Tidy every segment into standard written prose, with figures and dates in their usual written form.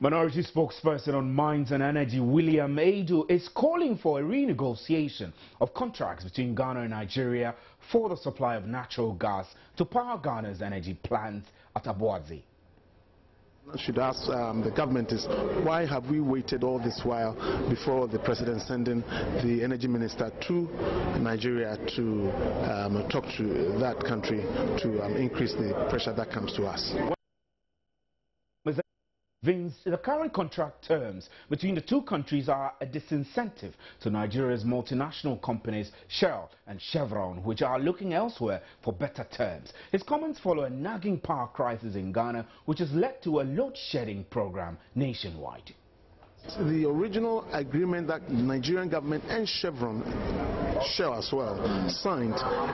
Minority spokesperson on Mines and Energy, William Adu, is calling for a renegotiation of contracts between Ghana and Nigeria for the supply of natural gas to power Ghana's energy plants at Aboadze. I should ask the government is, why have we waited all this while before the president sending the energy minister to Nigeria to talk to that country to increase the pressure that comes to us? The current contract terms between the two countries are a disincentive to Nigeria's multinational companies Shell and Chevron, which are looking elsewhere for better terms. His comments follow a nagging power crisis in Ghana, which has led to a load-shedding program nationwide. The original agreement that the Nigerian government and Chevron, Shell as well, signed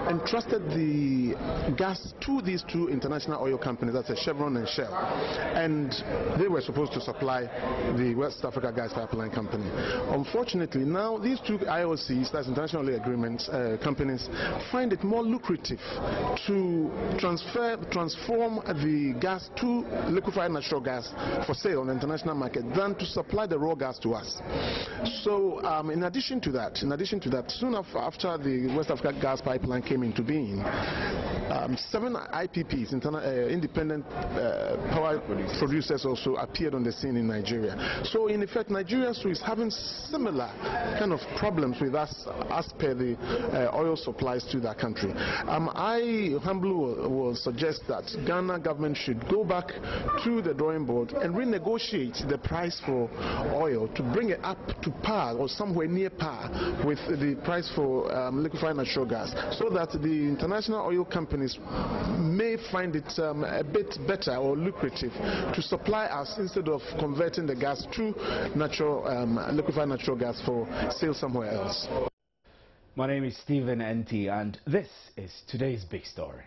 entrusted the gas to these two international oil companies, that's Chevron and Shell, and they were supposed to supply the West Africa Gas Pipeline Company. Unfortunately, now these two IOCs, that's international oil agreements companies, find it more lucrative to transform the gas to liquefied natural gas for sale on the international market than to supply the raw gas to us. So in addition to that, soon after the West Africa Gas Pipeline came into being, 7 IPPs, independent power producers, also appeared on the scene in Nigeria. So in effect, Nigeria is having similar kind of problems with us as per the oil supplies to that country. I humbly will suggest that Ghana government should go back to the drawing board and renegotiate the price for oil to bring it up to par or somewhere near par with the price for liquefied natural gas, so that the international oil companies may find it a bit better or lucrative to supply us instead of converting the gas to liquefied natural gas for sale somewhere else. My name is Stephen Enti, and this is today's big story.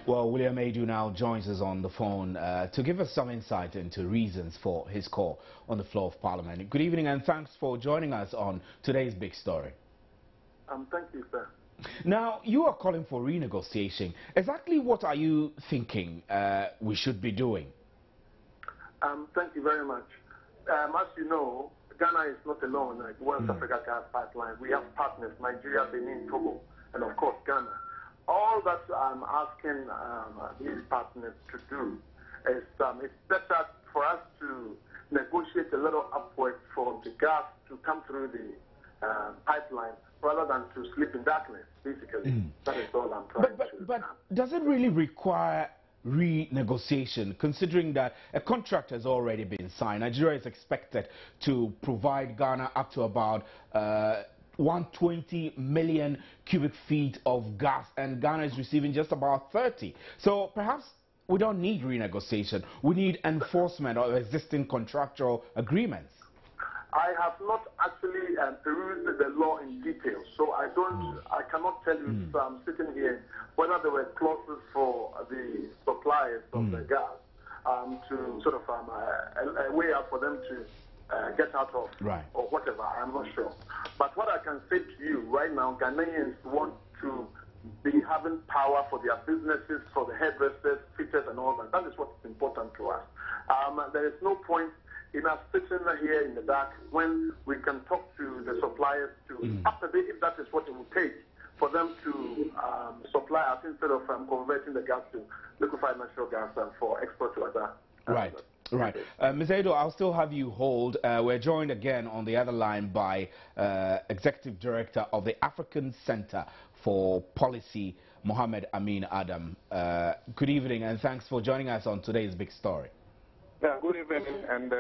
Well, William Adu now joins us on the phone to give us some insight into reasons for his call on the floor of Parliament. Good evening and thanks for joining us on today's big story. Thank you, sir. Now, you are calling for renegotiation. Exactly what are you thinking we should be doing? Thank you very much. As you know, Ghana is not alone like West Africa Gas Pipeline. We have partners, Nigeria, Benin, Togo, and of course Ghana. All that I'm asking these partners to do is it's better for us to negotiate a little upward for the gas to come through the pipeline rather than to sleep in darkness, basically. That is all I'm trying to... But does it really require renegotiation, considering that a contract has already been signed? Nigeria is expected to provide Ghana up to about 120 million cubic feet of gas, and Ghana is receiving just about 30. So perhaps we don't need renegotiation. We need enforcement of existing contractual agreements. I have not actually perused the law in detail, so I cannot tell you if I'm sitting here whether there were clauses for the suppliers of the gas to sort of a way out for them to get out of, or whatever. I'm not sure. But what I can say to you right now, Ghanaians want to be having power for their businesses, for the hairdressers, fitters, and all that. That is what is important to us. There is no point in us sitting here in the dark when we can talk to the suppliers to up a bit, if that is what it will take for them to supply us instead of converting the gas to liquefied natural gas for export to other. Right. Ms. Adu, I'll still have you hold. We're joined again on the other line by Executive Director of the African Center for Policy, Mohammed Amin Adam. Good evening and thanks for joining us on today's big story. Yeah, good evening, and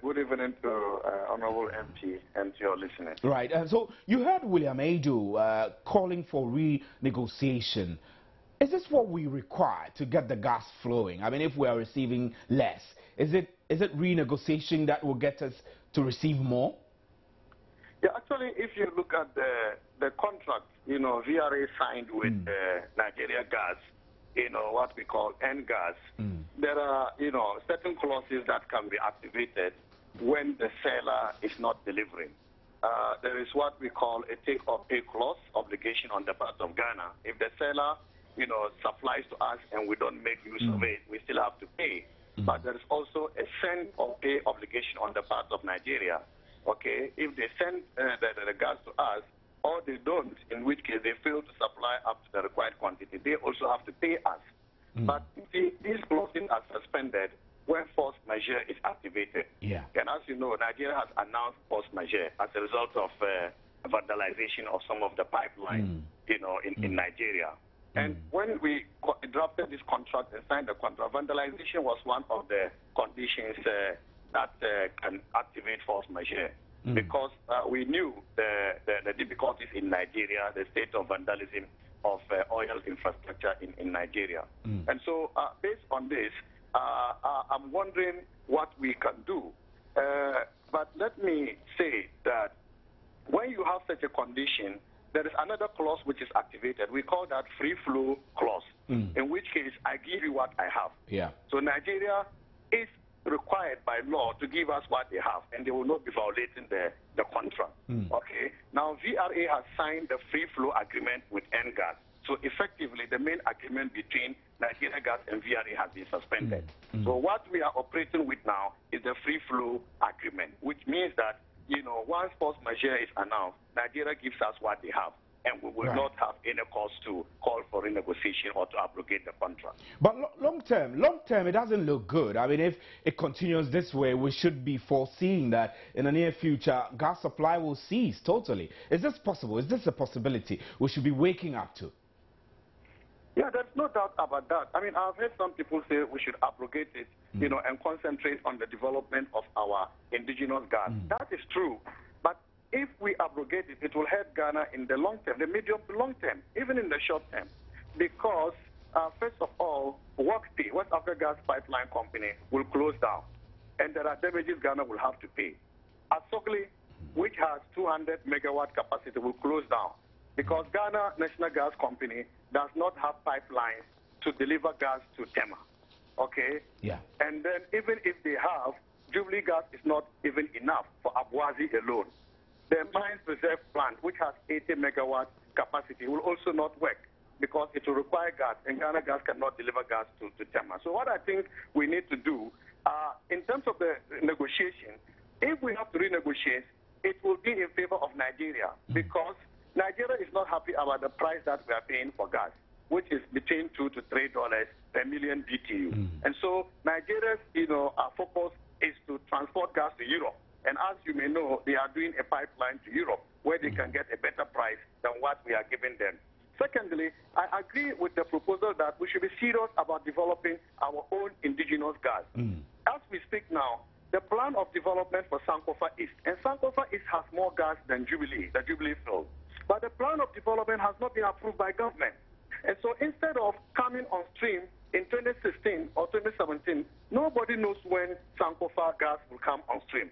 good evening to Honorable MP and to your listeners. Right. So you heard William Adu calling for renegotiation. Is this what we require to get the gas flowing? I mean, if we are receiving less, is it renegotiation that will get us to receive more? Yeah, actually, if you look at the contract, VRA signed with Nigeria Gas, what we call NGAS, there are, certain clauses that can be activated when the seller is not delivering. There is what we call a take-or-pay clause obligation on the part of Ghana. If the seller, supplies to us and we don't make use of it, we still have to pay. But there is also a send-or-pay obligation on the part of Nigeria. Okay, if they send the gas to us, or they don't, in which case they fail to supply up to the required quantity, they also have to pay us. But see, these clauses are suspended when force majeure is activated. Yeah. And as you know, Nigeria has announced force majeure as a result of vandalization of some of the pipelines, in Nigeria. And when we drafted this contract and signed the contract, vandalization was one of the conditions that can activate force majeure. Because we knew the difficulties in Nigeria, the state of vandalism of oil infrastructure in Nigeria. And so based on this, I'm wondering what we can do. But let me say that when you have such a condition, there is another clause which is activated. We call that free flow clause, in which case I give you what I have. Yeah. So Nigeria is required by law to give us what they have, and they will not be violating the contract. Okay. Now, VRA has signed the free flow agreement with NGAS. So effectively, the main agreement between Nigeria Gas and VRA has been suspended. So what we are operating with now is the free flow agreement, which means that, once force majeure is announced, Nigeria gives us what they have, and we will not have any cause to call for renegotiation or to abrogate the contract. But long term, it doesn't look good. I mean, if it continues this way, we should be foreseeing that in the near future, gas supply will cease totally. Is this possible? Is this a possibility we should be waking up to? Yeah, there's no doubt about that. I mean, I've heard some people say we should abrogate it, and concentrate on the development of our indigenous gas. That is true. But if we abrogate it, it will hurt Ghana in the long term, the medium to long term, even in the short term. Because, first of all, WACP, West Africa Gas Pipeline Company, will close down. And there are damages Ghana will have to pay. Asokli, which has 200 megawatt capacity, will close down. Because Ghana National Gas Company does not have pipelines to deliver gas to Tema. Okay? Yeah. And then even if they have, Jubilee gas is not even enough for Abuazi alone. The Mines Reserve plant, which has 80 megawatt capacity, will also not work because it will require gas, and Ghana Gas cannot deliver gas to Tema. So what I think we need to do, in terms of the negotiation, if we have to renegotiate, it will be in favor of Nigeria, because Nigeria is not happy about the price that we are paying for gas, which is between $2 to $3 per million BTU. And so Nigeria's, our focus is to transport gas to Europe. And as you may know, they are doing a pipeline to Europe where they can get a better price than what we are giving them. Secondly, I agree with the proposal that we should be serious about developing our own indigenous gas. As we speak now, the plan of development for Sankofa East, and Sankofa East has more gas than Jubilee, the Jubilee field. But the plan of development has not been approved by government. And so instead of coming on stream in 2016 or 2017, nobody knows when Sankofa gas will come on stream.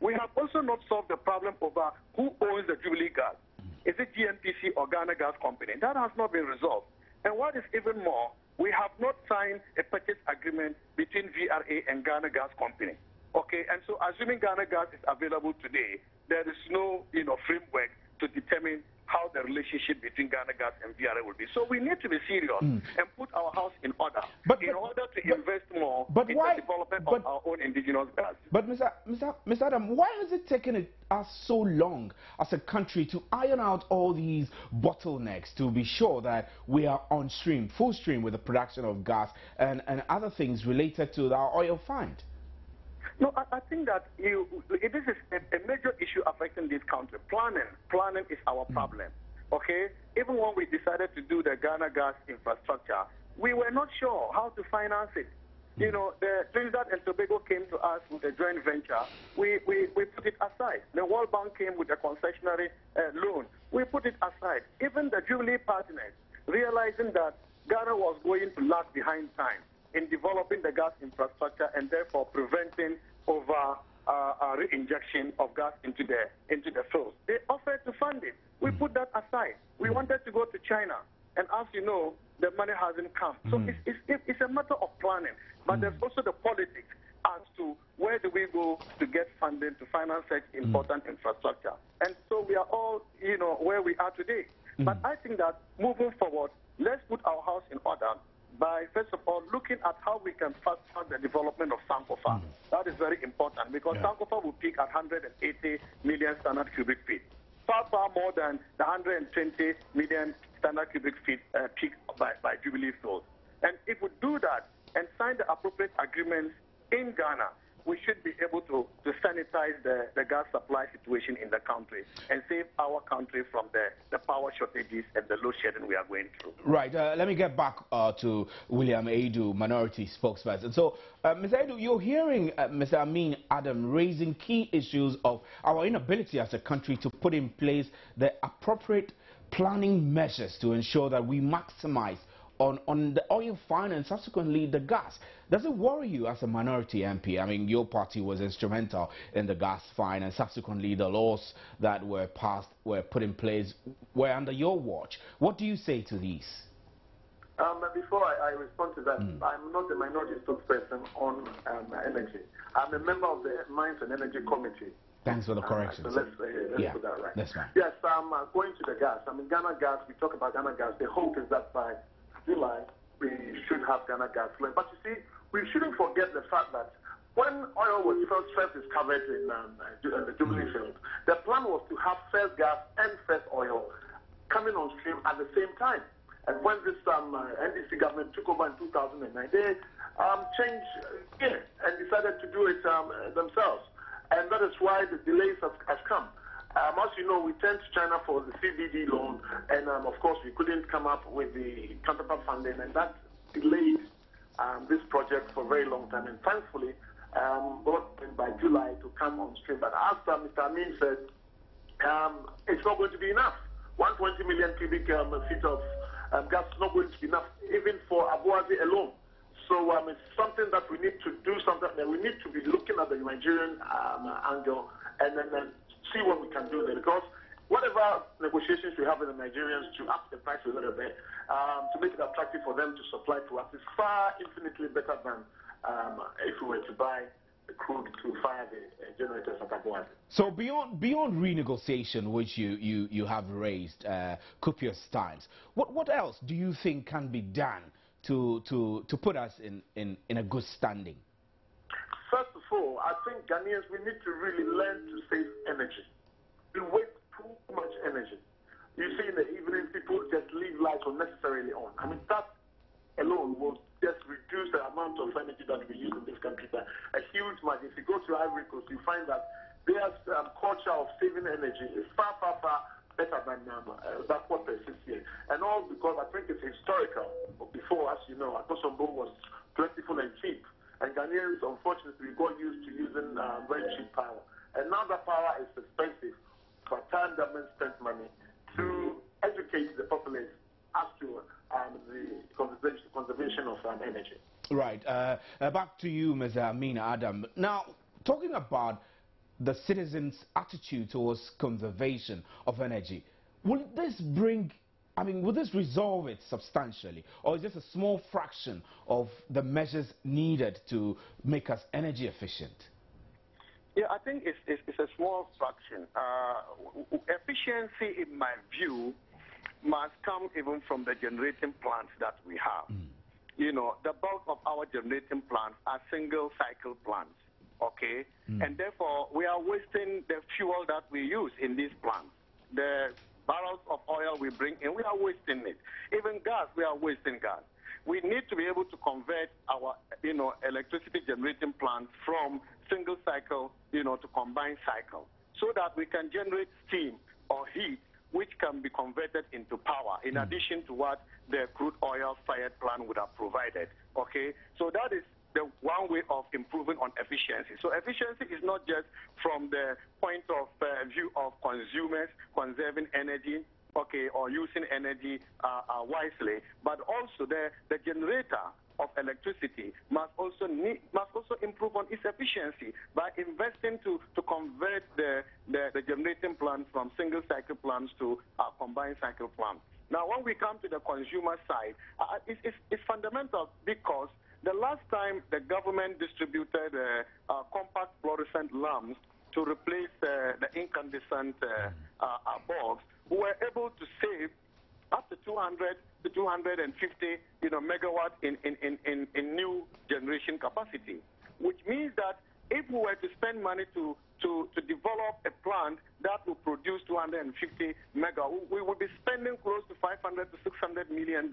We have also not solved the problem over who owns the Jubilee gas. Is it GNPC or Ghana Gas Company? That has not been resolved. And what is even more, we have not signed a purchase agreement between VRA and Ghana Gas Company. Okay, and so assuming Ghana Gas is available today, there is no framework to determine how the relationship between Ghana Gas and VRA will be. So we need to be serious and put our house in order in order to invest more in the development of our own indigenous gas. But Mr. Adam, why has it taken us so long as a country to iron out all these bottlenecks to be sure that we are on stream, full stream with the production of gas and other things related to our oil find? No, I think that this is a major issue affecting this country. Planning is our problem, okay? Even when we decided to do the Ghana Gas infrastructure, we were not sure how to finance it. The Trinidad and Tobago came to us with a joint venture. We put it aside. The World Bank came with a concessionary loan. We put it aside. Even the Jubilee partners, realizing that Ghana was going to lag behind time in developing the gas infrastructure and therefore preventing over re-injection of gas into the fields. They offered to fund it. We put that aside. We wanted to go to China. And as you know, the money hasn't come. So it's a matter of planning. But there's also the politics as to where do we go to get funding to finance such important infrastructure. And so we are all, where we are today. But I think that moving forward, let's put our house in order by, first of all, looking at how we can fast-track the development of Sankofa. That is very important because Sankofa will peak at 180 million standard cubic feet, far, far more than the 120 million standard cubic feet peak by Jubilee Field. And if we do that and sign the appropriate agreements in Ghana, we should be able to sanitize the gas supply situation in the country and save our country from the power shortages and the load shedding we are going through. Right. Let me get back to William Adu, minority spokesperson. So, Mr. Adu, you're hearing Mr. Amin Adam raising key issues of our inability as a country to put in place the appropriate planning measures to ensure that we maximize on the oil fine and subsequently the gas. Does it worry you as a minority MP? I mean, your party was instrumental in the gas fine and subsequently the laws that were passed, were put in place, were under your watch. What do you say to these? Before I respond to that, I'm not the minority spokesperson on energy. I'm a member of the Mines and Energy Committee. Thanks for the correction. So let's put that right. That's fine. Yes, going to the gas. I mean, Ghana gas, we talk about Ghana gas. The hope is that by July, we should have Ghana gas flowing. But you see, we shouldn't forget the fact that when oil was first discovered in the Jubilee Field, the plan was to have first gas and first oil coming on stream at the same time. And when this NDC government took over in 2009, they changed gear and decided to do it themselves. And that is why the delays have come. As you know, we turned to China for the CBD loan, and of course we couldn't come up with the counterpart funding, and that delayed this project for a very long time. And thankfully, brought in by July to come on stream. But as Mr. Amin said, it's not going to be enough. 120 million cubic feet of gas is not going to be enough, even for Abuazi alone. So it's something that we need to do something. We need to be looking at the Nigerian angle and then see what we can do there. Because whatever negotiations we have with the Nigerians to up the price a little bit, to make it attractive for them to supply to us, is far infinitely better than if we were to buy the crude to fire the generators at Abuazi. So beyond renegotiation, which you have raised copious times, what else do you think can be done to put us in a good standing? First of all, I think Ghanaians, we need to really learn to save energy. We waste too much energy. You see in the evening, people just leave lights unnecessarily on. I mean, that alone will just reduce the amount of energy that we use in this country by a huge margin. If you go to Ivory Coast, you find that their culture of saving energy is far, far, far better than that's what persists here. And all because I think it's historical. Before, as you know, Akosombo was plentiful and cheap. And Ghanaians, unfortunately, got used to using very cheap power. And now that power is expensive. For time, government spent money to educate the populace as to the conservation of energy. Right. Back to you, Mr. Amin Adam. Now, talking about the citizens' attitude towards conservation of energy, will this resolve it substantially, or is this a small fraction of the measures needed to make us energy efficient? Yeah, I think it's a small fraction. Efficiency, in my view, must come even from the generating plants that we have. You know, the bulk of our generating plants are single cycle plants, okay? And therefore, we are wasting the fuel that we use in these plants. The barrels of oil we bring in, we are wasting it. Even gas, we are wasting gas. We need to be able to convert our, electricity generating plants from single cycle, to combined cycle, so that we can generate steam or heat, which can be converted into power, in addition to what the crude oil-fired plant would have provided, okay? So that is the one way of improving on efficiency. So efficiency is not just from the point of view of consumers conserving energy, okay, or using energy wisely, but also the generator of electricity must also improve on its efficiency by investing to convert the generating plants from single cycle plants to combined cycle plants. Now, when we come to the consumer side, it's fundamental because the last time the government distributed compact fluorescent lamps to replace the incandescent bulbs, we were able to save up to 200 to 250 megawatts in new generation capacity, which means that if we were to spend money to develop a plant that will produce 250 megawatts, we would be spending close to $500 to $600 million,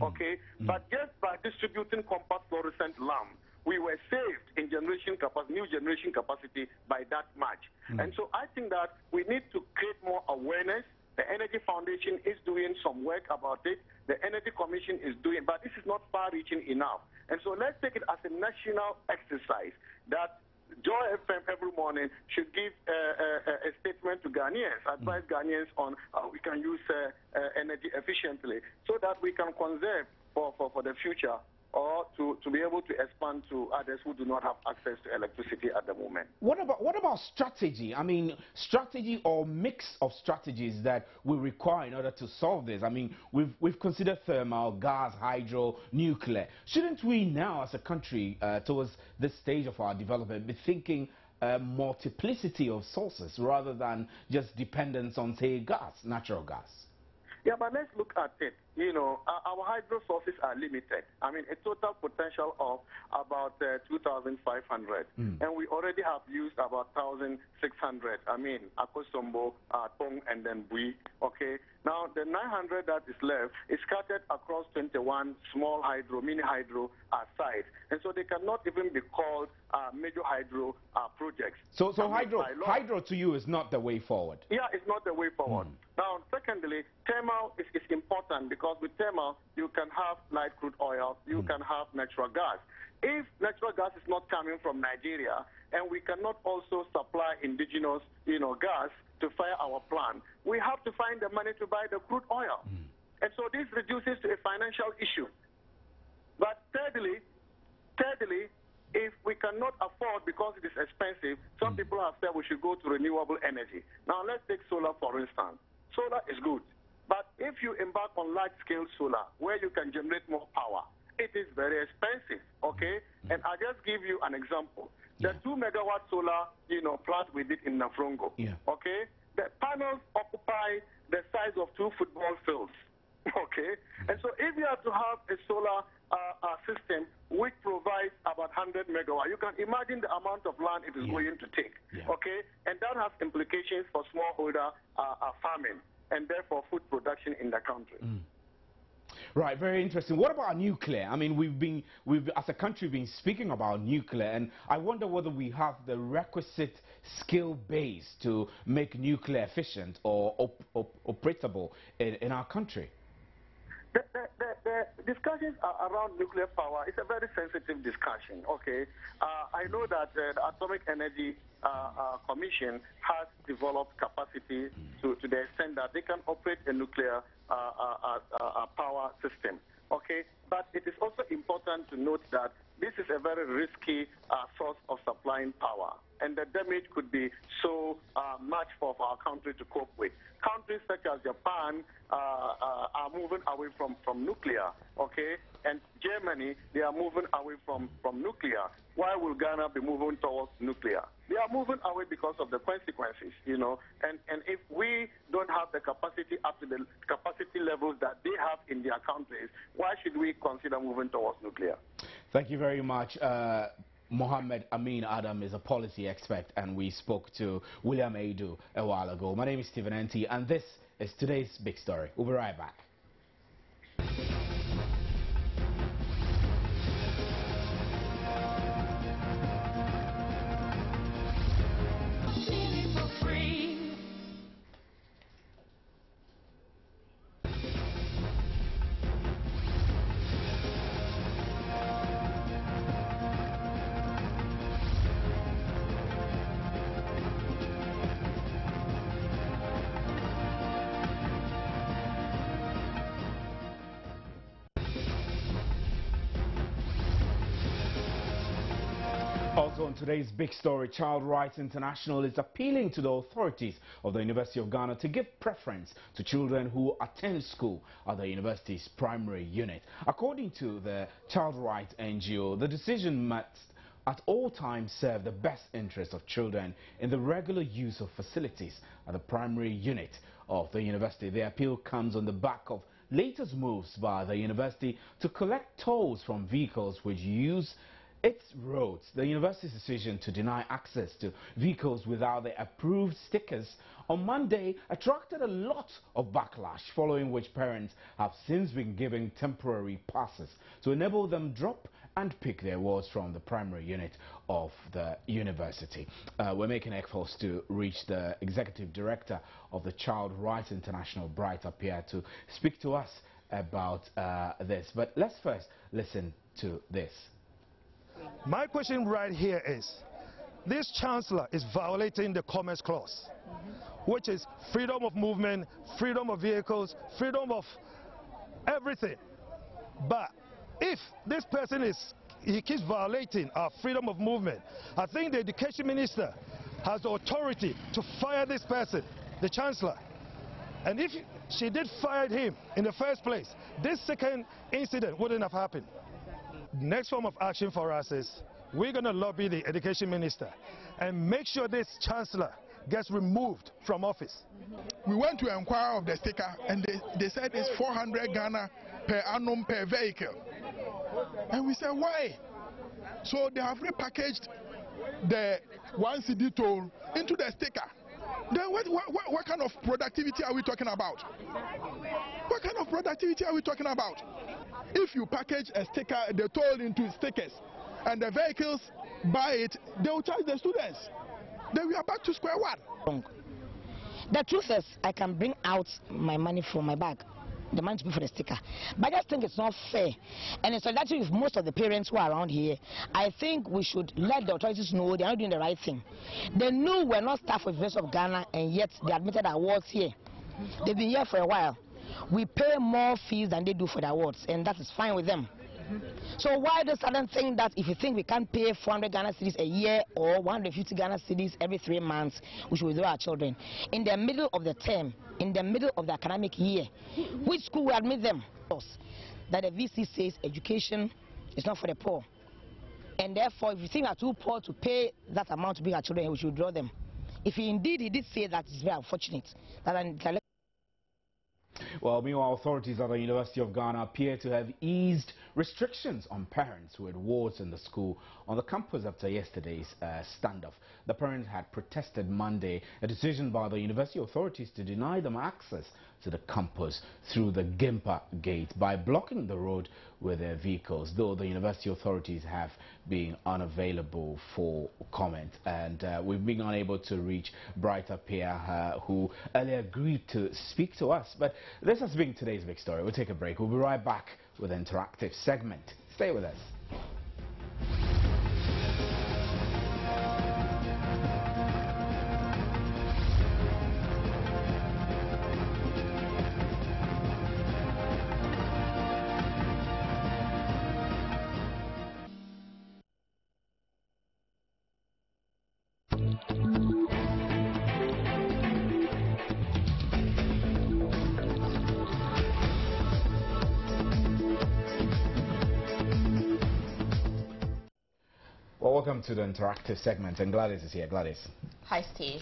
okay? But just by distributing compact fluorescent lamp, we were saved in new generation capacity by that much. And so I think that we need to create more awareness. The Energy Foundation is doing some work about it. The Energy Commission is doing, but this is not far-reaching enough. And so let's take it as a national exercise that Joy FM every morning should give a statement to Ghanaians, advise Ghanaians on how we can use energy efficiently so that we can conserve for the future, or to be able to expand to others who do not have access to electricity at the moment. What about strategy? I mean, strategy or mix of strategies that we require in order to solve this. I mean, we've considered thermal, gas, hydro, nuclear. Shouldn't we now, as a country, towards this stage of our development, be thinking multiplicity of sources rather than just dependence on, say, gas, natural gas? Yeah, but let's look at it. Our hydro sources are limited. I mean, a total potential of about 2,500. And we already have used about 1,600. I mean, Akosombo, Tong, and then Bui. Okay? Now, the 900 that is left is scattered across 21 small hydro, mini hydro sites. And so they cannot even be called major hydro projects. So hydro to you is not the way forward? Yeah, it's not the way forward. Now, secondly, thermal is important because with thermal, you can have light crude oil, you can have natural gas. If natural gas is not coming from Nigeria and we cannot also supply indigenous, gas to fire our plant, we have to find the money to buy the crude oil. And so this reduces to a financial issue. But thirdly, if we cannot afford because it is expensive, some people have said we should go to renewable energy. Now let's take solar for instance. Solar is good. But if you embark on large-scale solar, where you can generate more power, it is very expensive, okay? And I'll just give you an example. The 2-megawatt solar, plant we did in Nafrongo, okay? The panels occupy the size of 2 football fields, okay? And so if you have to have a solar system which provides about 100 megawatts, you can imagine the amount of land it is going to take, okay? And that has implications for smallholder farming, and therefore food production in the country. Right, very interesting. What about nuclear? I mean, we've as a country been speaking about nuclear, and I wonder whether we have the requisite skill base to make nuclear efficient or operable in our country. The discussions around nuclear power is a very sensitive discussion, okay? I know that the Atomic Energy Commission has developed capacity to the extent that they can operate a nuclear power system, okay? But it is also important to note that this is a very risky source of supplying power, and the damage could be so much for our country to cope with. Countries such as Japan are moving away from nuclear, okay? And Germany, they are moving away from nuclear. Why will Ghana be moving towards nuclear? They are moving away because of the consequences, And if we don't have the capacity up to the capacity levels that they have in their countries, why should we consider moving towards nuclear? Thank you very much. Mohammed Amin Adam is a policy expert, and we spoke to William Adu a while ago. My name is Stephen Enti, and this is today's Big Story. We'll be right back. Also on today's big story, Child Rights International is appealing to the authorities of the University of Ghana to give preference to children who attend school at the university's primary unit. According to the Child Rights NGO, the decision must at all times serve the best interest of children in the regular use of facilities at the primary unit of the university. The appeal comes on the back of latest moves by the university to collect tolls from vehicles which use its roads. The university's decision to deny access to vehicles without the approved stickers on Monday attracted a lot of backlash, following which parents have since been given temporary passes to enable them drop and pick their wards from the primary unit of the university. We're making efforts to reach the executive director of the Child Rights International, Bright Appiah, to speak to us about this. But let's first listen to this. My question right here is, this chancellor is violating the Commerce Clause, which is freedom of movement, freedom of vehicles, freedom of everything. But if this person he keeps violating our freedom of movement, I think the education minister has the authority to fire this person, the chancellor. And if she did fire him in the first place, this second incident wouldn't have happened. Next form of action for us is we're going to lobby the education minister and make sure this chancellor gets removed from office. We went to inquire of the sticker and they said it's 400 Ghana per annum per vehicle. And we said, why? So they have repackaged the 1 cedi toll into the sticker. Then what kind of productivity are we talking about? What kind of productivity are we talking about? If you package a sticker, the toll into stickers, and the vehicles buy it, they will charge the students. Then we are back to square one. The truth is, I can bring out my money from my bag, the money to pay for the sticker. But I just think it's not fair. And in solidarity with most of the parents who are around here, I think we should let the authorities know they are not doing the right thing. They knew we're not staff of the University of Ghana, and yet they admitted our awards here. They've been here for a while. We pay more fees than they do for the awards, and that is fine with them. So why the sudden thing that if you think we can't pay 400 Ghana cedis a year or 150 Ghana cedis every 3 months, we should withdraw our children in the middle of the term, in the middle of the academic year? Which school will admit them? That the VC says education is not for the poor, and therefore if you think we are too poor to pay that amount to bring our children, we should withdraw them. If he did say that, it's very unfortunate. Well, meanwhile, authorities at the University of Ghana appear to have eased restrictions on parents who had wards in the school on the campus after yesterday's standoff. The parents had protested Monday a decision by the university authorities to deny them access to the campus through the Gimpa gate by blocking the road with their vehicles, though the university authorities have been unavailable for comment. And we've been unable to reach Bright Appiah, who earlier agreed to speak to us. But this has been today's big story. We'll take a break. We'll be right back with an interactive segment. Stay with us. Well, welcome to the interactive segment, and Gladys is here. Gladys. Hi, Steve.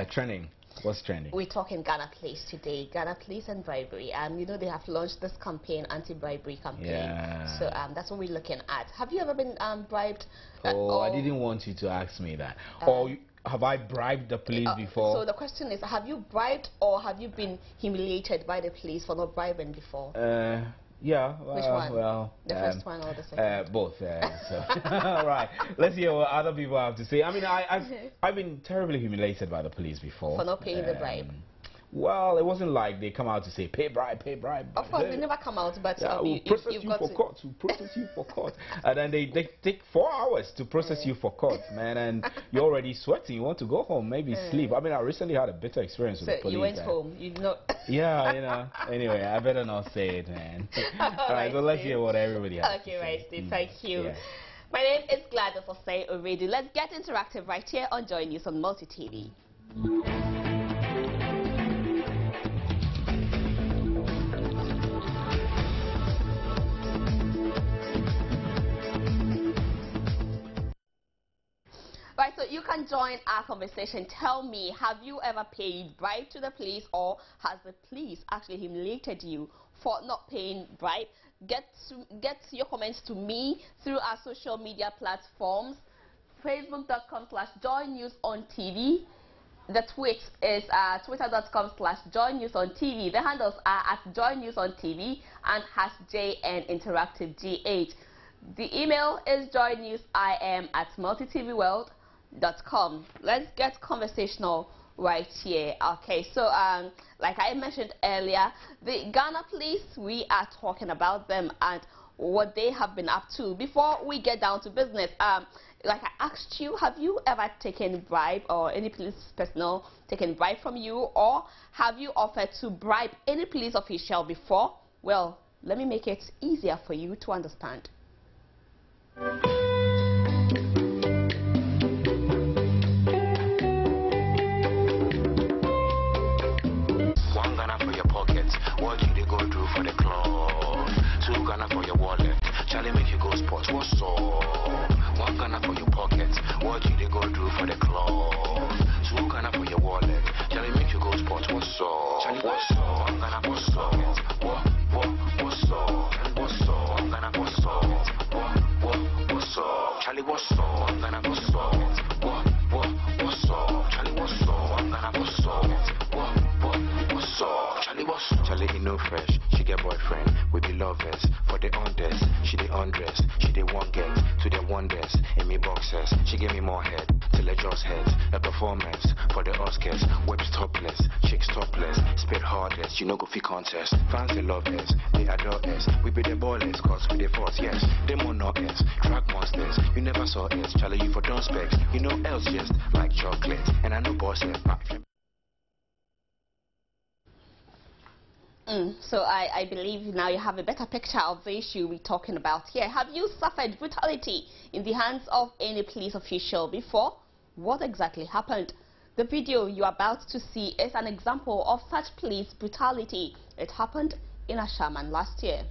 Trending. What's trending? We're talking Ghana Police today. Ghana Police and bribery. You know they have launched this campaign, anti-bribery campaign. Yeah. So that's what we're looking at. Have you ever been bribed? I didn't want you to ask me that. Have I bribed the police before? So the question is, have you bribed or have you been humiliated by the police for not bribing before? Yeah. Which one? Well, the first one or the second? Both. So. Right. Let's hear what other people have to say. I mean, I've been terribly humiliated by the police before. For not paying the bribe. Well, it wasn't like they come out to say pay bribe, pay bribe. Of course, they never come out, but we'll process you for court. We'll process you for court, and then they take 4 hours to process you for court, man. And you're already sweating. You want to go home, maybe sleep. I mean, I recently had a bitter experience with the police. You went home. You know. Yeah, you know. Anyway, I better not say it, man. All right, so let's hear what everybody has to say. Right, Steve. Thank you. Yeah. My name is Gladys Osei Oredu. Let's get interactive right here on Joy News on Multi TV. Right, so you can join our conversation. Tell me, have you ever paid bribe to the police, or has the police actually humiliated you for not paying bribe? Get your comments to me through our social media platforms. Facebook.com/joynewsontv. The tweet is twitter.com/joynewsontv. The handles are at joynewsontv and #JNInteractiveGH. The email is joynewsim@multitvworld.com. Let's get conversational right here. Okay, so like I mentioned earlier, the Ghana police, we are talking about them and what they have been up to. Before we get down to business, like I asked you, have you ever taken bribe, or any police personnel taken bribe from you, or have you offered to bribe any police official before? Well, let me make it easier for you to understand. What you they go do for the club? 2 Ghana for your wallet. Charlie make you go sports. What's up? 1 Ghana for your pocket. What you they go do for the club? 2 Ghana for your wallet. Charlie make you go sports. What's up? Charlie, what's up? 1 Ghana, what's up? What's up? What's up? 1 Ghana, what's up? What's up? Charlie, what's up? 1 Ghana, what's up? What's up? Charlie, what's up? 1 Ghana, what's up? What's up? Charlie, he no fresh. She get boyfriend. We be lovers. For the undress, she the undress. She the one get to the wonders. In me boxers, she give me more head till I just head. A performance for the Oscars. Whips topless, chicks topless. Spit hardest, you know go fi contest. Fans they love us, they adore us. We be the ballers, cause we the force, yes. They more not us, track monsters. You never saw us, Charlie, you for don't specs. You know else just like chocolate. And I know bosses. So I believe now you have a better picture of the issue we're talking about here. Have you suffered brutality in the hands of any police official before? What exactly happened? The video you're about to see is an example of such police brutality. It happened in Ashaman last year.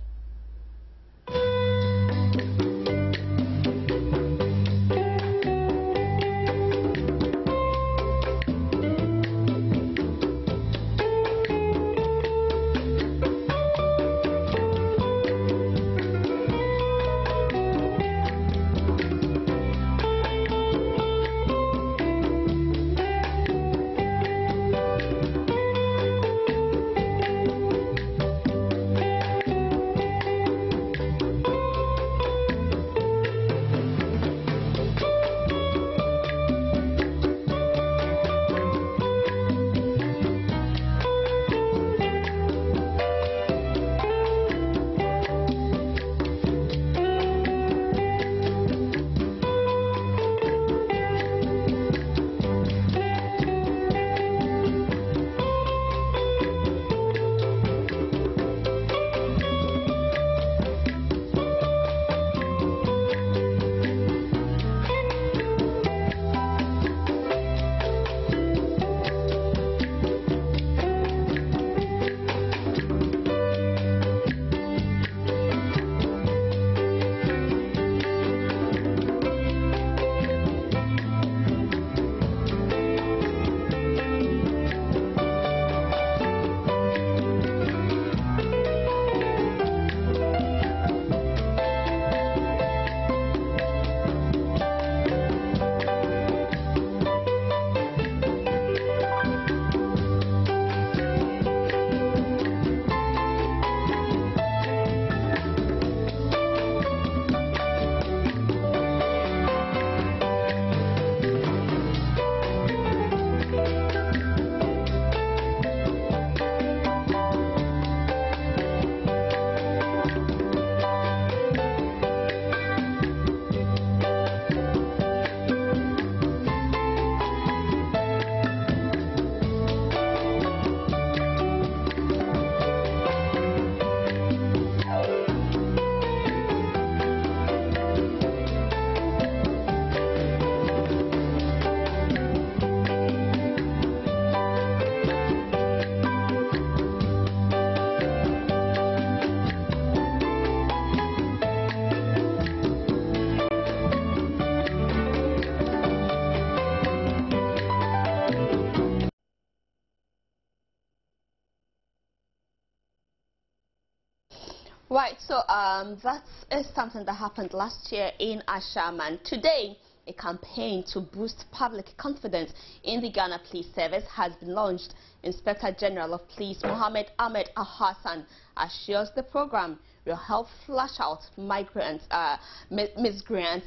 Right, so that is something that happened last year in Ashaman. Today, a campaign to boost public confidence in the Ghana Police Service has been launched. Inspector General of Police Mohammed Ahmed Al-Hassan assures the program will help flush out miscreants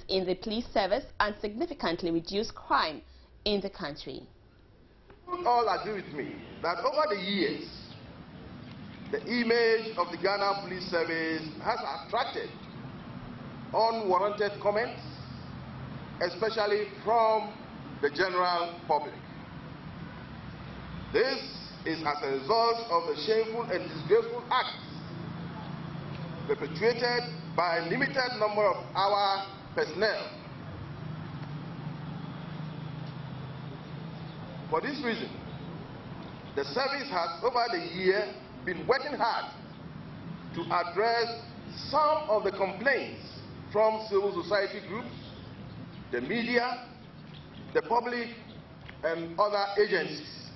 in the police service and significantly reduce crime in the country. All agree with me that over the years, the image of the Ghana Police Service has attracted unwarranted comments, especially from the general public. This is as a result of the shameful and disgraceful acts perpetrated by a limited number of our personnel. For this reason, the service has over the year been working hard to address some of the complaints from civil society groups, the media, the public, and other agencies.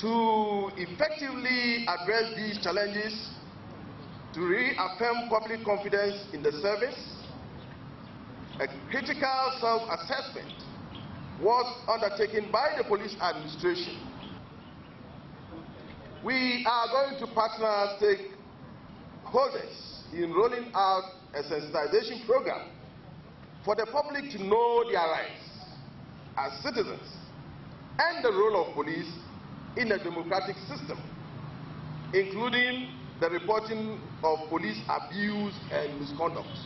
To effectively address these challenges, to reaffirm public confidence in the service, a critical self-assessment was undertaken by the police administration. We are going to partner stakeholders in rolling out a sensitization program for the public to know their rights as citizens and the role of police in a democratic system, including the reporting of police abuse and misconduct.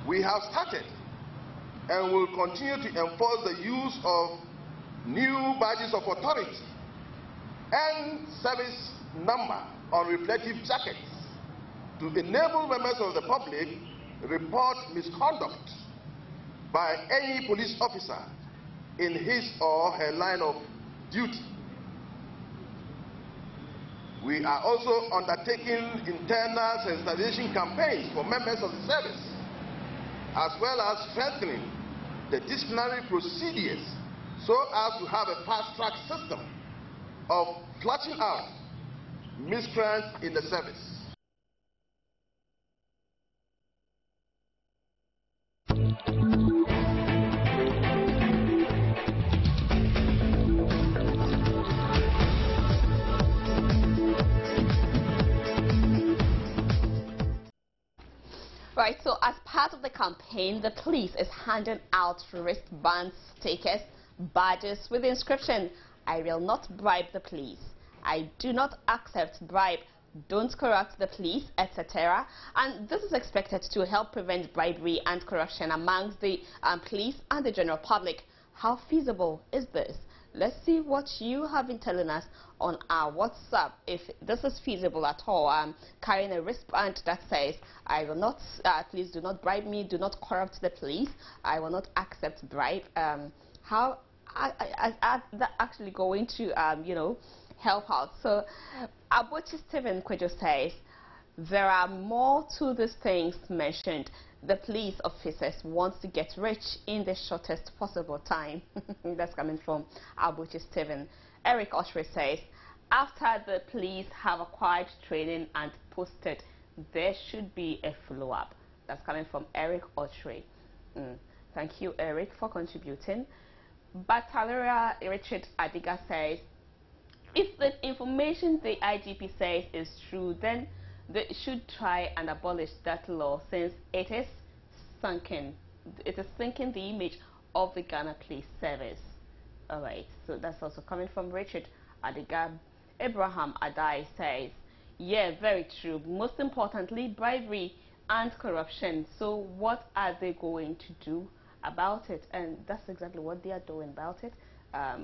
We have started and will continue to enforce the use of new badges of authority and service number on reflective jackets to enable members of the public report misconduct by any police officer in his or her line of duty. We are also undertaking internal sensitization campaigns for members of the service, as well as strengthening the disciplinary procedures so as to have a fast-track system of flushing out miscreants in the service. Right, so as part of the campaign, the police is handing out wristband stickers, badges with the inscription, "I will not bribe the police," "I do not accept bribe," "Don't corrupt the police," etc. And this is expected to help prevent bribery and corruption amongst the police and the general public. How feasible is this? Let's see what you have been telling us on our WhatsApp, if this is feasible at all. Carrying a wristband that says, "I will not, please do not bribe me, do not corrupt the police, I will not accept bribe." How is that actually going to, help out? So, Abuchi Stephen Kwejo says, there are more to these things mentioned. The police officers want to get rich in the shortest possible time. That's coming from Abuchi Stephen. Eric Oshre says, after the police have acquired training and posted, there should be a follow-up. That's coming from Eric Oshre. Thank you, Eric, for contributing. Batalera Richard Adiga says, if the information the IGP says is true, then they should try and abolish that law, since it is sinking the image of the Ghana Police Service. All right, so that's also coming from Richard Adiga. Abraham Adai says, yeah, very true. Most importantly, bribery and corruption. So what are they going to do about it? And that's exactly what they are doing about it.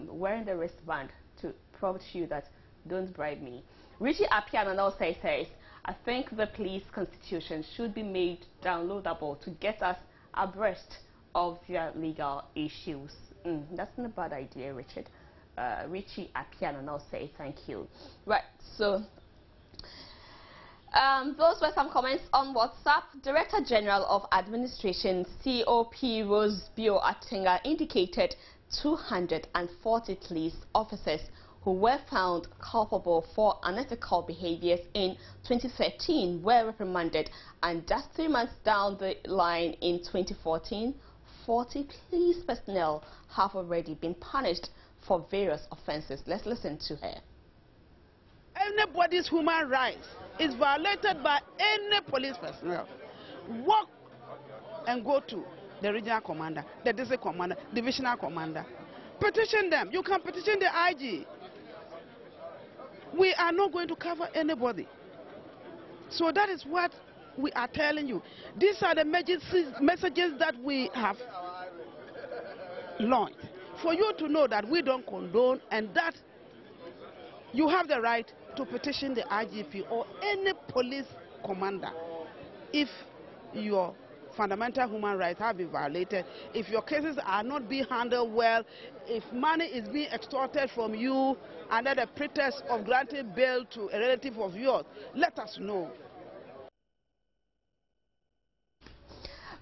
Wearing the wristband to prompt you that don't bribe me. Richie Apiano now says, I think the police constitution should be made downloadable to get us abreast of their legal issues. That's not a bad idea, Richard. Richie Apiano now says thank you. Right, so those were some comments on WhatsApp. Director General of Administration COP Rose Bio Atinga indicated 240 police officers who were found culpable for unethical behaviors in 2013 were reprimanded, and just 3 months down the line in 2014, 40 police personnel have already been punished for various offences. Let's listen to her. Anybody's human rights is violated by any police personnel. Walk and go to the regional commander, the district commander, divisional commander. Petition them. You can petition the IG. We are not going to cover anybody. So that is what we are telling you. These are the messages that we have launched for you to know that we don't condone and that you have the right to petition the IGP or any police commander if your fundamental human rights have been violated, if your cases are not being handled well, if money is being extorted from you under the pretext of granting bail to a relative of yours, let us know.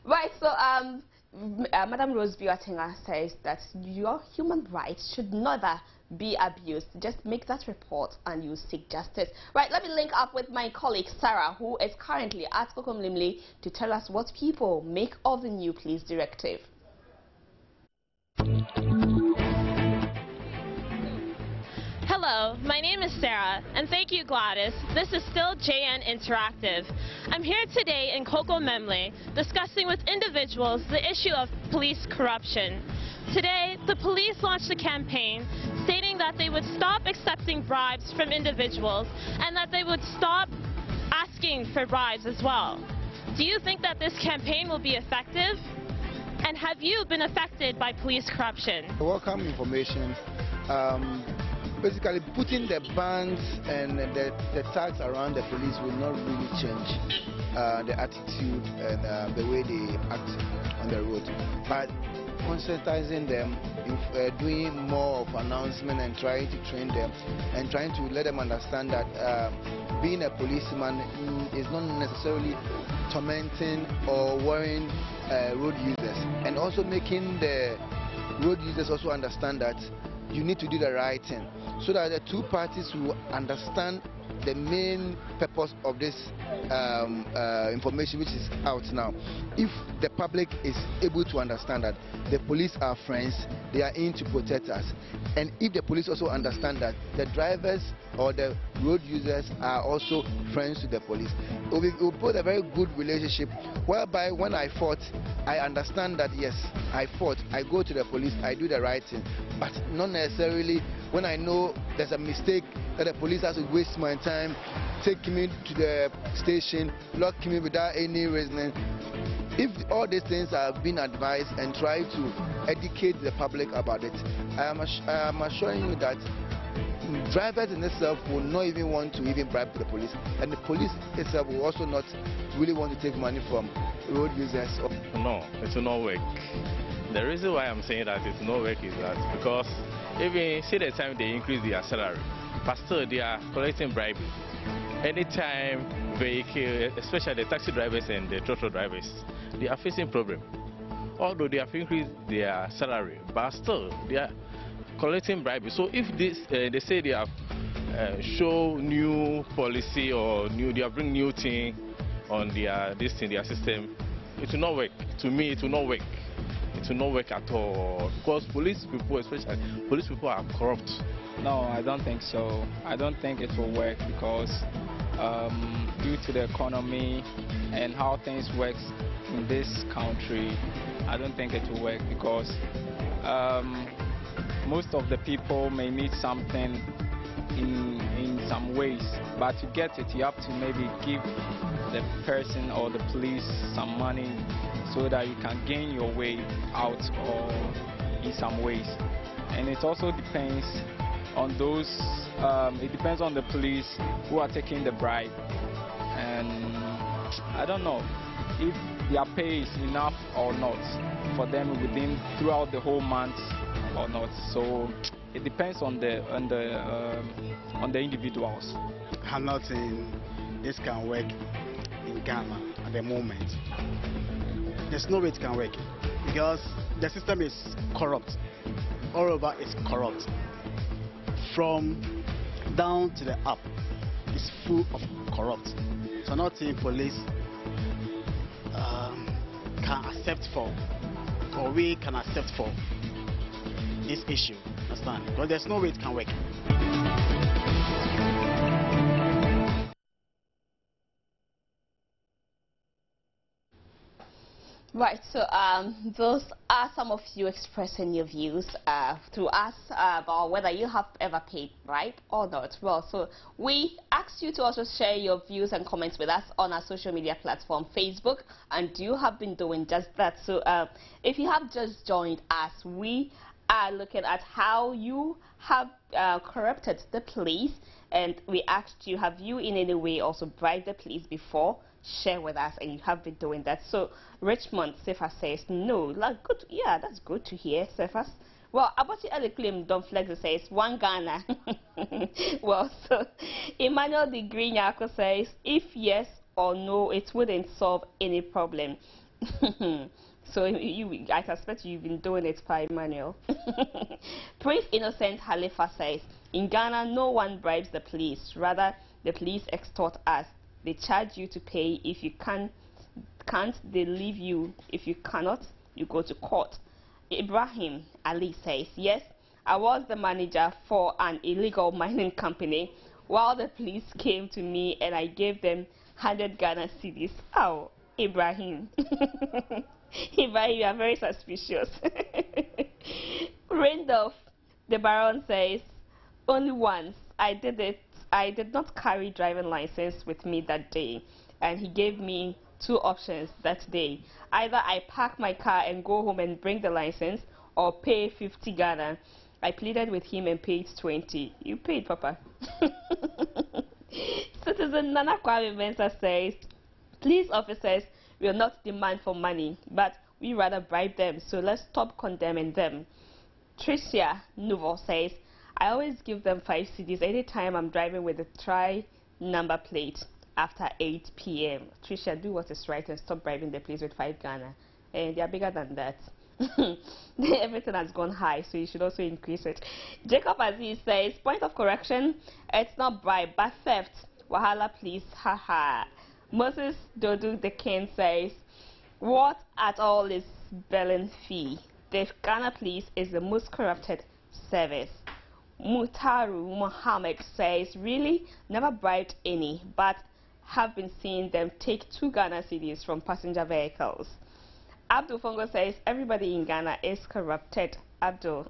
Right, so Madam Rose Boateng says that your human rights should never be abused. Just make that report and you seek justice. Right, let me link up with my colleague Sarah, who is currently at Kokomlimli, to tell us what people make of the new police directive. Hello, my name is Sarah, and thank you, Gladys. This is still JN Interactive. I'm here today in Kokomlemle discussing with individuals the issue of police corruption. Today, the police launched a campaign stating that they would stop accepting bribes from individuals and that they would stop asking for bribes as well. Do you think that this campaign will be effective? And have you been affected by police corruption? Welcome information. Basically, putting the bans and the tags around the police will not really change the attitude and the way they act on the road. But conscientizing them, doing more of announcement and trying to train them and trying to let them understand that being a policeman is not necessarily tormenting or worrying road users, and also making the road users also understand that you need to do the right thing, so that the two parties will understand the main purpose of this information which is out now. If the public is able to understand that the police are friends, they are in to protect us, and if the police also understand that the drivers or the road users are also friends to the police, it will put a very good relationship, whereby when I fought, I understand that yes, I fought, I go to the police, I do the right thing, but not necessarily when I know there's a mistake that the police has to waste my time, take me to the station, lock me without any reason. If all these things are being advised and try to educate the public about it, I am assuring you that drivers in itself will not even want to even bribe the police, and the police itself will also not really want to take money from road users. No, it will not work. The reason why I'm saying that it will not work is that because even see the time they increase their salary, but still they are collecting bribery. Anytime vehicle, especially the taxi drivers and the total drivers, they are facing problem. Although they have increased their salary, but still they are collecting bribery. So if this, they say they have show new policy or they are bring new thing on their their system, it will not work. To me, it will not work. It will not work at all, because police people, especially police people, are corrupt. No, I don't think so. I don't think it will work because due to the economy and how things work in this country, I don't think it will work because most of the people may need something in some ways, but to get it, you have to maybe give the person or the police some money so that you can gain your way out or in some ways. And it also depends on those, it depends on the police who are taking the bribe. And I don't know if their pay is enough or not for them throughout the whole month or not. So it depends on the individuals. I'm not saying this can work in Ghana at the moment. There's no way it can work because the system is corrupt. All over it's corrupt. from down to the up is full of corrupt. So nothing police can accept for, or we can accept for this issue. Understand? Because there's no way it can work. Right, so those are some of you expressing your views to us about whether you have ever paid bribe or not. Well, so we asked you to also share your views and comments with us on our social media platform, Facebook, and you have been doing just that. So if you have just joined us, we are looking at how you have corrupted the police, and we asked you, have you in any way also bribed the police before? Share with us, and you have been doing that. So Richmond Cephas says no. Like, good, yeah, that's good to hear, Cephas. Well, Aboti Ali claim Don Flex says 1 Ghana. Well, so Emmanuel de Grignako says if yes or no, it wouldn't solve any problem. So I suspect you've been doing it, by Emmanuel. Prince Innocent Halifa says in Ghana no one bribes the police, rather the police extort us. They charge you to pay. If you can't, they leave you. If you cannot, you go to court. Ibrahim Ali says, yes, I was the manager for an illegal mining company while the police came to me and I gave them 100 Ghana cedis. Oh, Ibrahim. Ibrahim, you are very suspicious. Randolph, the Baron says, only once. I did not carry driving license with me that day, and he gave me 2 options that day. Either I park my car and go home and bring the license, or pay 50 Ghana. I pleaded with him and paid 20. You paid, Papa. Citizen Nana Kwame Mensah says, police officers will not demand for money, but we rather bribe them, so let's stop condemning them. Tricia Nouveau says, I always give them 5 cedis anytime I'm driving with a number plate after 8 p.m. Tricia, do what is right and stop bribing the police with 5 Ghana. And they are bigger than that. Everything has gone high, so you should also increase it. Jacob Aziz says, point of correction, it's not bribe, but theft. Wahala, please, haha. Moses Dodu the King says, what at all is Berlin fee? The Ghana police is the most corrupted service. Mutaru Muhammad says, really? Never bribed any, but have been seeing them take 2 Ghana cedis from passenger vehicles. Abdul Fongo says, everybody in Ghana is corrupted. Abdul.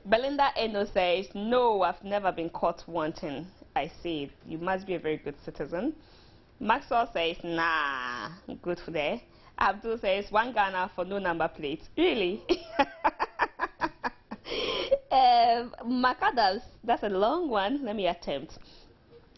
Belinda Eno says, no, I've never been caught wanting. I see. You must be a very good citizen. Maxwell says, nah, good for there. Abdul says, 1 Ghana for no number plate. Really? Macadams, that's a long one. Let me attempt.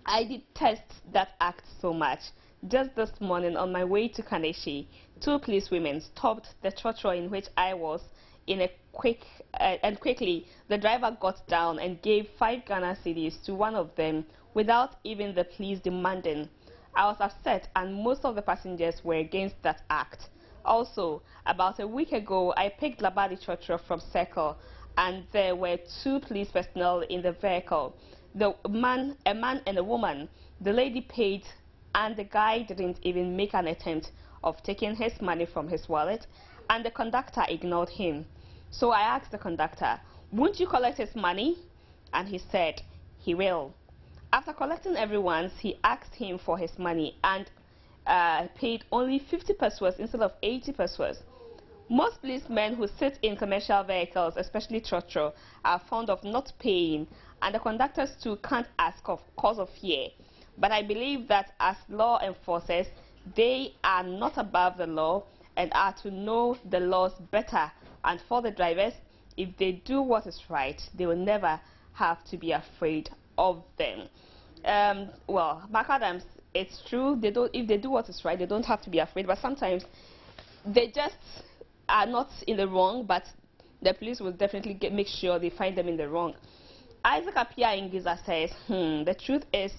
I detest that act so much. Just this morning on my way to Kaneshi, 2 policewomen stopped the trotro in which I was in a quickly the driver got down and gave 5 Ghana cedis to one of them without even the police demanding. I was upset and most of the passengers were against that act. Also, about a week ago, I picked Labadi trotro from Circle and there were 2 police personnel in the vehicle. A man and a woman. The lady paid and the guy didn't even make an attempt of taking his money from his wallet, and the conductor ignored him. So I asked the conductor, won't you collect his money? And he said he will. After collecting everyone's, he asked him for his money and paid only 50 pesos instead of 80 pesos. Most policemen who sit in commercial vehicles, especially trotro, are fond of not paying, and the conductors too can't ask of cause of fear. But I believe that as law enforcers, they are not above the law and are to know the laws better. And for the drivers, if they do what is right, they will never have to be afraid of them. Well, Macadams, it's true. If they do what is right, they don't have to be afraid. But sometimes they just are not in the wrong, but the police will definitely make sure they find them in the wrong. Isaac Apia in Giza says, the truth is,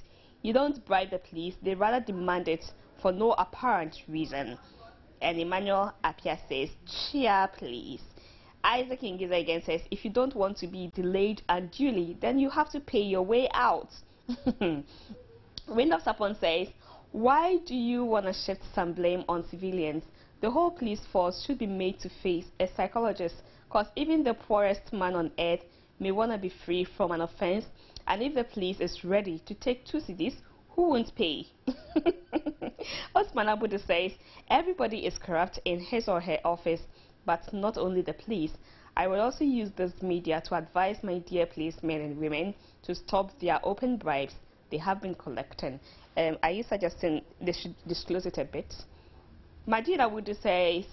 you don't bribe the police, they rather demand it for no apparent reason. And Emmanuel Apia says, cheer please. Isaac Ingiza again says, if you don't want to be delayed unduly, then you have to pay your way out. Wind of Sapon says, why do you want to shift some blame on civilians? The whole police force should be made to face a psychologist, because even the poorest man on earth may want to be free from an offense, and if the police is ready to take 2 cedis, who won't pay? Osman Abudu says, everybody is corrupt in his or her office, but not only the police. I will also use this media to advise my dear policemen and women to stop their open bribes they have been collecting. Are you suggesting they should disclose it a bit? Majid Abudu says,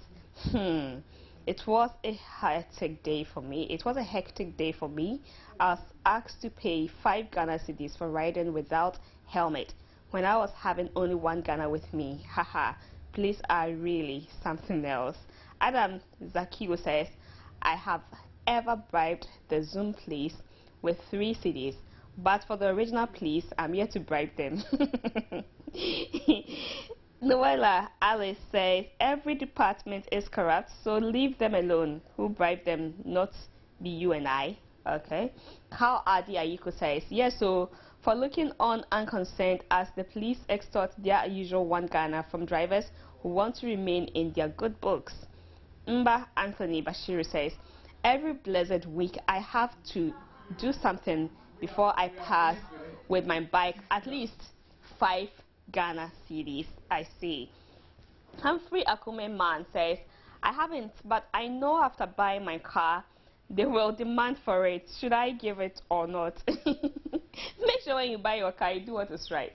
it was a hectic day for me. It was a hectic day for me. I was asked to pay 5 Ghana cedis for riding without helmet when I was having only 1 Ghana with me. Haha, police are really something else. Adam Zakio says, I have ever bribed the Zoom police with 3 cedis, but for the original police, I'm yet to bribe them. Noella Alice says, every department is corrupt, so leave them alone. Who bribed them? Not be you and I. Okay. How Adi Ayiko says, yes, so for looking on unconcerned as the police extort their usual 1 Ghana from drivers who want to remain in their good books. Mba Anthony Bashiru says, every blessed week I have to do something before I pass with my bike, at least 5 Ghana cedis, I see. Humphrey Akume Man says, I haven't, but I know after buying my car, they will demand for it. Should I give it or not? Make sure when you buy your car, you do what is right.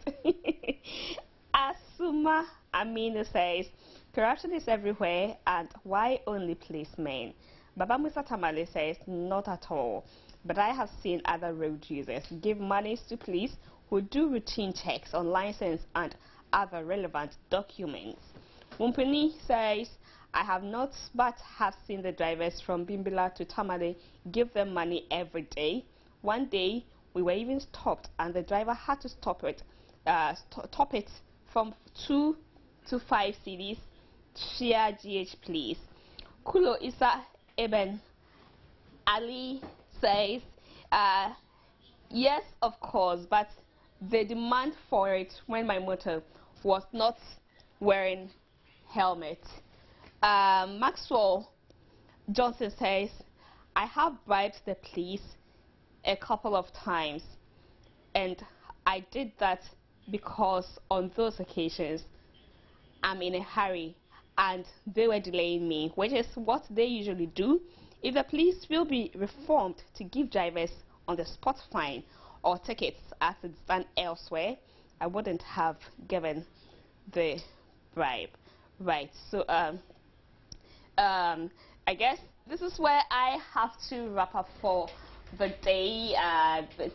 Asuma Aminu says, corruption is everywhere, and why only policemen? Baba Musa Tamale says, not at all. But I have seen other road users give monies to police who do routine checks on license and other relevant documents. Mumpini says, I have not, but have seen the drivers from Bimbila to Tamale give them money every day. One day, we were even stopped, and the driver had to stop it from 2 to 5 cedis. Share GH, please. Kulo Isa Eben Ali says, yes, of course, but the demand for it when my motor was not wearing helmet. Maxwell Johnson says, I have bribed the police a couple of times, and I did that because on those occasions I'm in a hurry and they were delaying me, which is what they usually do. If the police will be reformed to give drivers on the spot fine or tickets as it's done elsewhere, I wouldn't have given the bribe. Right, so I guess this is where I have to wrap up for the day.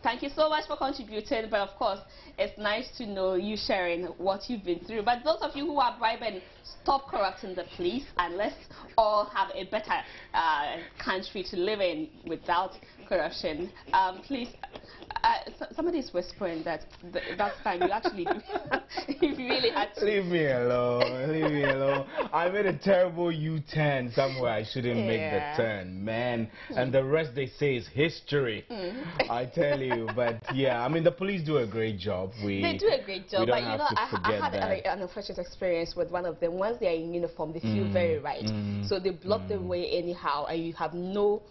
Thank you so much for contributing, but of course it's nice to know you sharing what you've been through. But those of you who are bribing, stop corrupting the police, and let's all have a better country to live in without corruption. Please, somebody's whispering that that's time you actually do. If you really had to. Leave me alone. Leave me alone. I made a terrible U-turn somewhere I shouldn't make the turn, man. And the rest they say is history. I tell you. But yeah, I mean the police do a great job. They do a great job. But you know, I had an unfortunate experience with one of them. Once they are in uniform, they feel very right. So they block the way anyhow, and you have no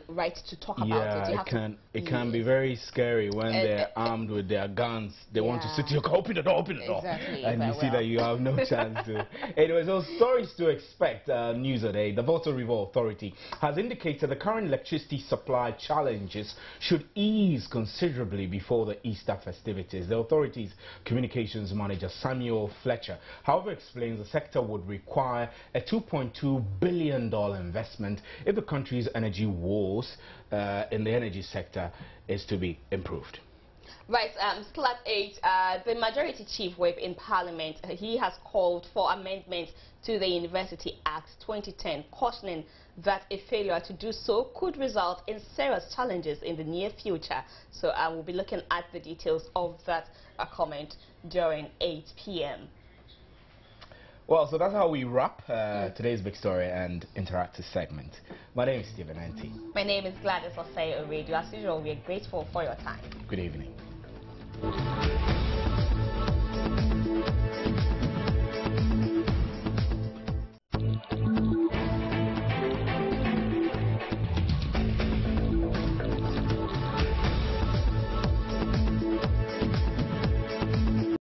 right to talk about it. It can be very scary when they're armed with their guns. They want to sit to your car, open the door, exactly, and you see that you have no chance to. Anyway, so stories to expect. News today. The Volta River Authority has indicated the current electricity supply challenges should ease considerably before the Easter festivities. The authority's communications manager Samuel Fletcher, however, explains the sector would require a $2.2 billion investment if the country's energy woes in the energy sector is to be improved. Right, still at 8, the Majority Chief Whip in Parliament, he has called for amendments to the University Act 2010, cautioning that a failure to do so could result in serious challenges in the near future. So I will be looking at the details of that comment during 8 p.m. Well, so that's how we wrap today's Big Story and Interactive segment. My name is Stephen Enti. My name is Gladys Osei Radio. As usual, we are grateful for your time. Good evening.